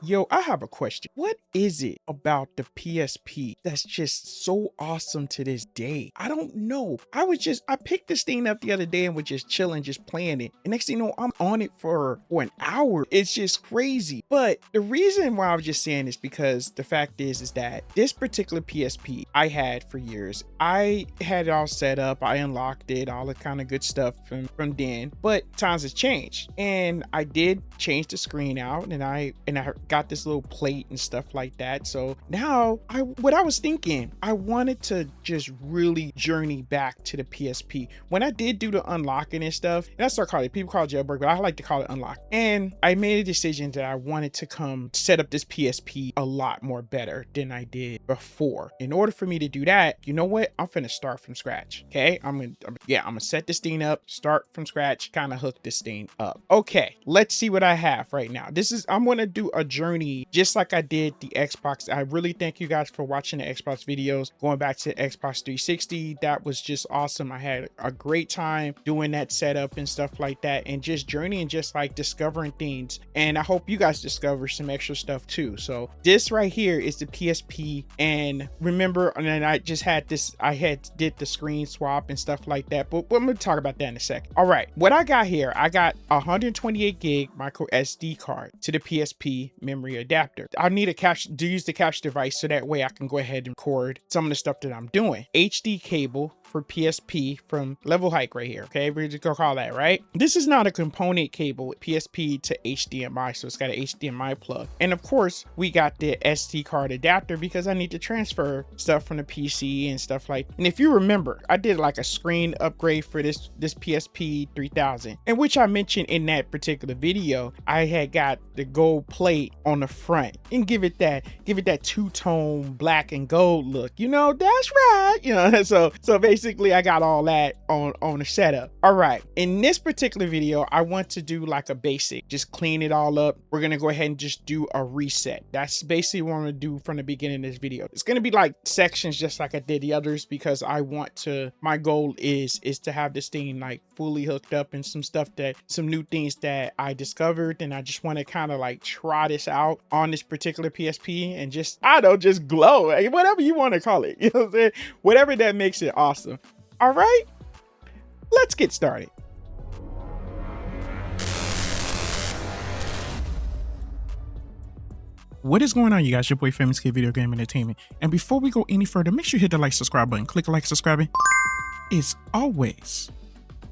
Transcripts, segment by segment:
Yo, I have a question. What is it about the PSP that's just so awesome to this day? I don't know. I picked this thing up the other day and was just chilling, just playing it. And next thing you know, I'm on it for an hour. It's just crazy. But the reason why I was just saying this because the fact is that this particular PSP I had for years. I had it all set up. I unlocked it, all the kind of good stuff from then. But times has changed. And I did change the screen out and I got this little plate and stuff like that. So now what I was thinking, I wanted to just really journey back to the PSP. When I did do the unlocking and stuff, and that's what I call it. People call it jailbreak, but I like to call it unlock. And I made a decision that I wanted to come set up this PSP a lot more better than I did before. In order for me to do that, you know what? I'm finna start from scratch. Okay, I'm gonna set this thing up, start from scratch, kind of hook this thing up. Okay, let's see what I have right now. I'm gonna do a journey just like I did the Xbox. I really thank you guys for watching the Xbox videos. Going back to Xbox 360, that was just awesome. I had a great time doing that setup and stuff like that, and just journeying, just like discovering things. And I hope you guys discover some extra stuff too. So this right here is the PSP, and remember, and then I just had this, did the screen swap and stuff like that, but I'm gonna talk about that in a second. All right, what I got here, I got 128 gig micro SD card to the PSP memory adapter. I need to use the capture device so that way I can go ahead and record some of the stuff that I'm doing. HD cable for PSP from Level Hike right here. Okay, we're just gonna call that, right? This is not a component cable, PSP to HDMI, so it's got an HDMI plug. And of course, we got the SD card adapter because I need to transfer stuff from the PC and stuff like. And if you remember, I did like a screen upgrade for this PSP 3000, in which I mentioned in that particular video, I had got the gold plate on the front and give it that two-tone black and gold look. You know, that's right. You know, so basically I got all that on the setup. All right, in this particular video, I want to do like a basic, just clean it all up. We're gonna go ahead and just do a reset. That's basically what I'm gonna do from the beginning of this video. It's gonna be like sections just like I did the others, because I want to, my goal is to have this thing like fully hooked up, and some new things that I discovered, and I just want to kind of like try this out on this particular PSP and just, I don't know, just glow, like, whatever you want to call it, you know what I'm saying? Whatever that makes it awesome. All right, let's get started. What is going on, you guys? Your boy Famous Kid Video Game Entertainment. And before we go any further, make sure you hit the subscribe button. Click like subscribing. It's always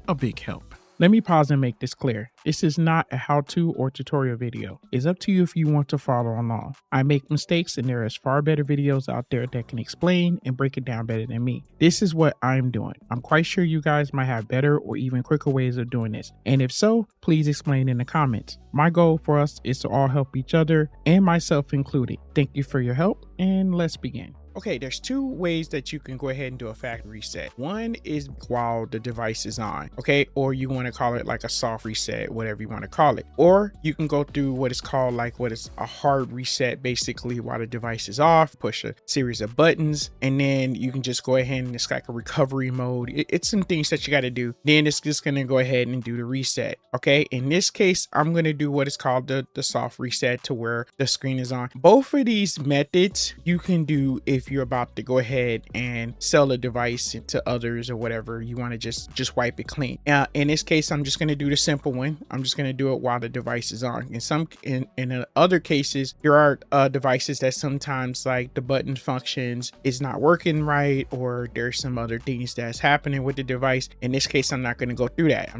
a big help. Let me pause and make this clear. This is not a how-to or tutorial video. It's up to you if you want to follow along. I make mistakes, and there is far better videos out there that can explain and break it down better than me. This is what I'm doing. I'm quite sure you guys might have better or even quicker ways of doing this. And if so, please explain in the comments. My goal for us is to all help each other, and myself included. Thank you for your help, and let's begin. Okay, there's two ways that you can go ahead and do a factory reset. One is while the device is on, okay? Or you want to call it like a soft reset, whatever you want to call it. Or you can go through what is called what is a hard reset, basically while the device is off, push a series of buttons, and then you can just go ahead and it's like a recovery mode. It's some things that you got to do. Then it's just going to go ahead and do the reset, okay? In this case, I'm going to do what is called the soft reset to where the screen is on. Both of these methods you can do if you're about to go ahead and sell a device to others or whatever. You want to just wipe it clean. In this case, I'm just going to do the simple one. I'm just going to do it while the device is on. In other cases, there are devices that sometimes like the button functions is not working right, or there's some other things that's happening with the device. In this case, I'm not going to go through that.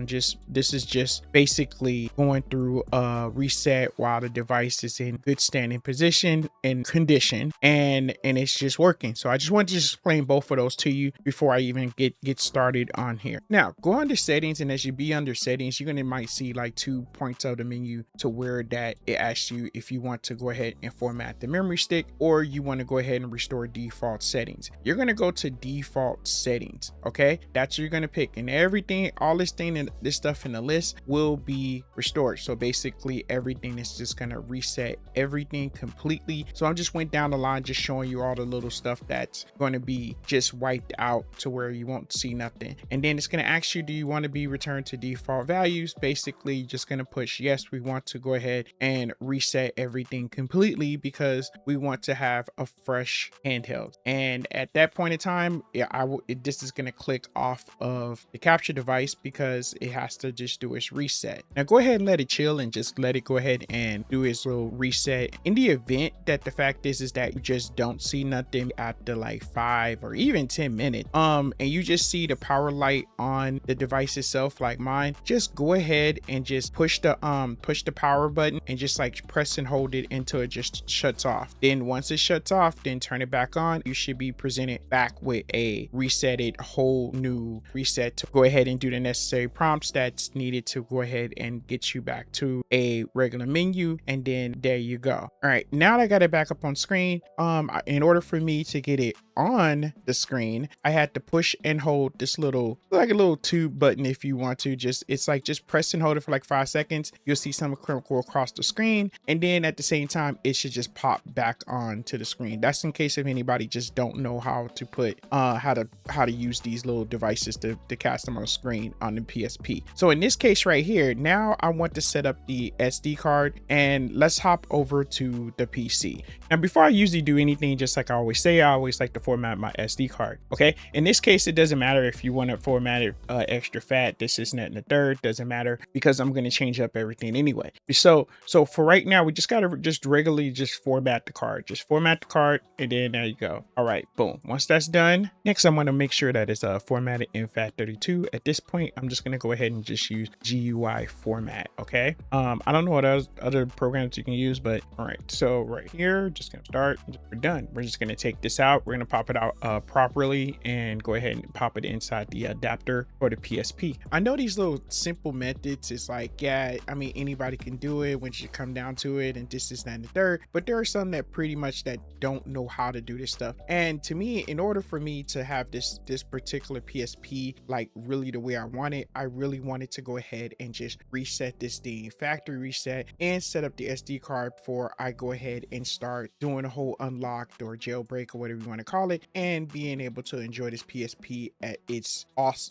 This is just basically going through a reset while the device is in good standing position and condition, and it's just working. So I just wanted to explain both of those to you before I even get started on here. Now go under settings, and as you be under settings, you're gonna might see like 2 points of the menu to where that it asks you if you want to go ahead and format the memory stick, or you want to go ahead and restore default settings. You're gonna go to default settings. Okay, that's what you're gonna pick, and everything, all this thing and this stuff in the list will be restored. So basically everything is just gonna reset everything completely. So I just went down the line just showing you all the little little stuff that's going to be just wiped out to where you won't see nothing. And then it's going to ask you, do you want to be returned to default values? Basically, you're just going to push yes. We want to go ahead and reset everything completely because we want to have a fresh handheld. And at that point in time, this is going to click off of the capture device because it has to just do its reset. Now go ahead and let it chill and just let it go ahead and do its little reset. In the event that the fact is that you just don't see nothing after like 5 or even 10 minutes, and you just see the power light on the device itself, like mine, just go ahead and just push the power button and just like press and hold it until it just shuts off. Then once it shuts off, then turn it back on. You should be presented back with a resetted whole new reset to go ahead and do the necessary prompts that's needed to go ahead and get you back to a regular menu. And then there you go. All right, now that I got it back up on screen, in order for me to get it on the screen, I had to push and hold this little, like a little tube button. If you want to just press and hold it for like 5 seconds, you'll see something go across the screen, and then at the same time it should just pop back onto the screen. That's in case if anybody just don't know how to put how to use these little devices to cast them on the screen on the PSP. So in this case right here, now I want to set up the SD card, and let's hop over to the PC. Now before I usually do anything, just like I always say, I always like to format my SD card. Okay, in this case it doesn't matter if you want to format it extra fat, this is not in the third, doesn't matter because I'm going to change up everything anyway. So for right now, we just got to just regularly just format the card, and then there you go. All right, boom. Once that's done, next I'm going to make sure that it's formatted in FAT32. At this point, I'm just going to go ahead and just use GUI format. Okay, I don't know what other programs you can use, but all right, so right here, just gonna start. We're done. We're just going to take this out. We're going to pop it out properly and go ahead and pop it inside the adapter for the PSP. I know these little simple methods is like, yeah, I mean, anybody can do it when you come down to it, and this is not the third, but there are some that pretty much that don't know how to do this stuff. And to me, in order for me to have this particular PSP like really the way I want it, I really wanted to go ahead and just reset this thing, factory reset, and set up the SD card before I go ahead and start doing a whole unlocked or jailbreak or whatever you want to call it, and being able to enjoy this PSP at its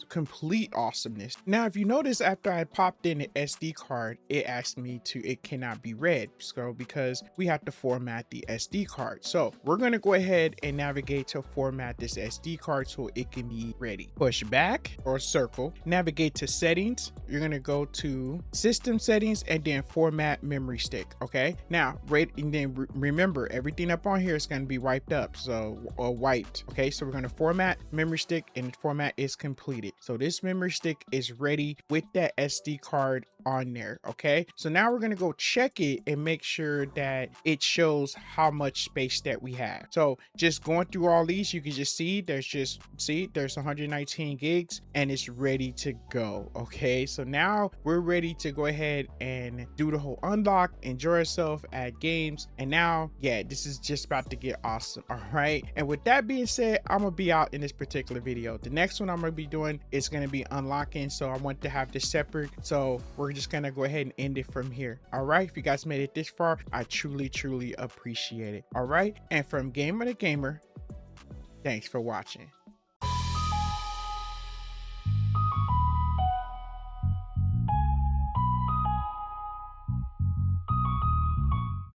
complete awesomeness. Now, if you notice, after I popped in the SD card, it asked me it cannot be read, so because we have to format the SD card. So we're going to go ahead and navigate to format this SD card so it can be ready. Push back or circle, navigate to settings. You're going to go to system settings and then format memory stick. Okay, now and then remember, everything up on here is going to be wiped up, so wiped. Okay, so we're going to format memory stick, and the format is completed. So this memory stick is ready with that SD card on there. Okay, so now we're going to go check it and make sure that it shows how much space that we have. So just going through all these, you can just see there's 119 gigs and it's ready to go. Okay, so now we're ready to go ahead and do the whole unlock, enjoy ourselves, add games, and now yeah, this is just about to get awesome. All right, and with that being said, I'm gonna be out in this particular video. The next one I'm gonna be doing is gonna be unlocking, so I want to have this separate, so we're just gonna go ahead and end it from here. All right, if you guys made it this far, I truly appreciate it. All right, and from gamer to gamer, thanks for watching.